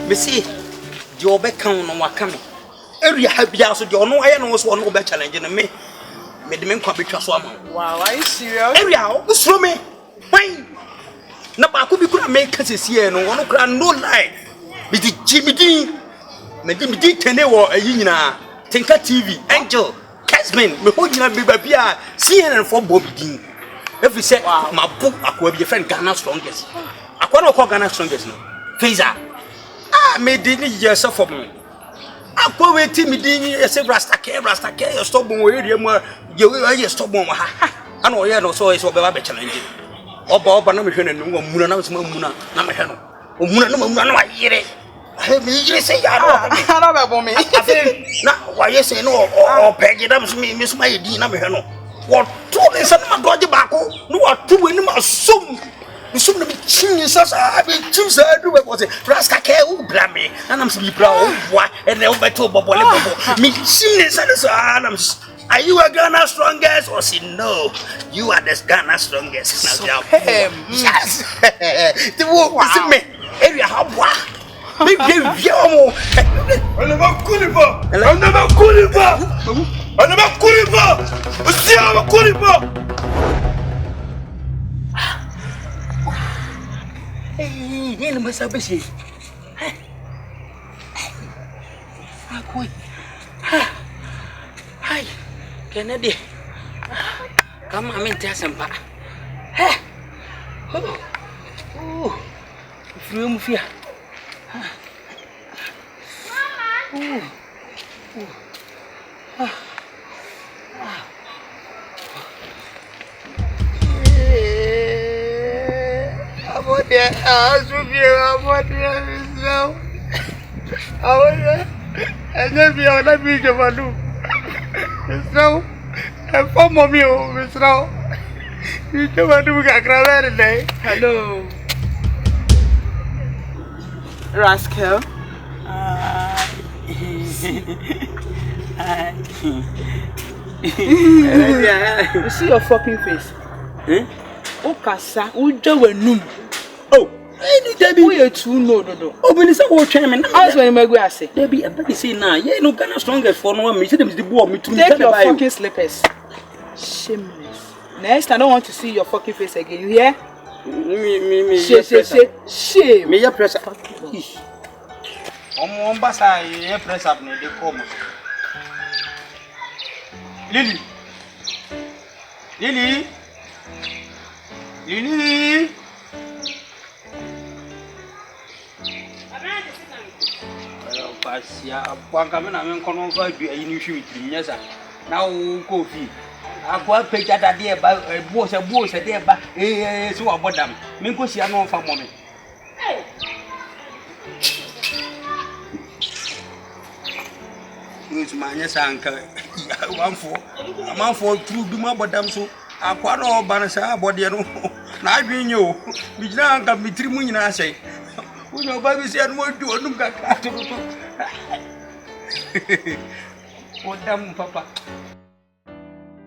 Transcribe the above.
Me see, the Obekan no Wakami. Every happy house of your no, I know was one over challenging me. Made the men come between us. Wow, are you serious? Every house, throw me. Why? No, I could be good at making this here, no one can no lie. With the Jimmy D. Medimi D. Tenewa, a Yina, Tinker TV, Angel, Casman, Mahogina Bibia, CNN for Bobby Dean. If we say, my book, I could be a friend Ghana strongest. I can't call Ghana strongest. No. Faza. Ah, made Dini yourself for me. I go with Timmy Dini, I say Rasta Kel, stop on where you stop on. I know you know, so it's what Baba challenge. Oba na mehwe nanu wa muna na msema muna na mehwe no omuna no muna no ayire me yire say ya no na be bo me na wa yese no o pege da me suma yedi na mehwe no wo to ne sa na doje baako no wa to weni ma som na be chin sasa be chin sa do be ko say Rasta Kel u bra me na nam se bi bra o wa e ne o beto bobole bobo me chin sa na are you a Ghana strongest or say no? You are the Ghana strongest. Now, yes. The war is me. Area how what? Big Yomo. I never Kuliba. I never Kuliba. I never Kuliba. See how Kuliba. Hey, you must have been. Hi. Kennedy, come on, I'm some pa. Hey, oh, film fear. About there, I should be about there now. I was I never on a big of a loop. So, I'm from mommy, Miss Row. You come and do a grab today. Hello. Rasta Kel. You see your fucking face. Oh, kasa, num. Oh, Debbie, we are too no. Oh, when it's a war chairman, as when I say, Debbie, I bet you say now, yeah, no Ghana strongest for no one. Me, the boy, me to take your fucking slippers. Shameless. Next, I don't want to see your fucking face again. You hear? Me, shame. Me, your press up. Mombasa, your press up, they come. Lily. Pasia, Wankamana, and Conover, you shoot, yes, now coffee. I go up pay that idea about a boss, a dear, but so about them. Minko, see, I know for a moment. It's my yes, uncle. A month for true, do my bottom so. I quite all banasa, body, now I bring you. Which now can be 3 million, I say. Who know, baby said, what do you look at? What damn, Papa?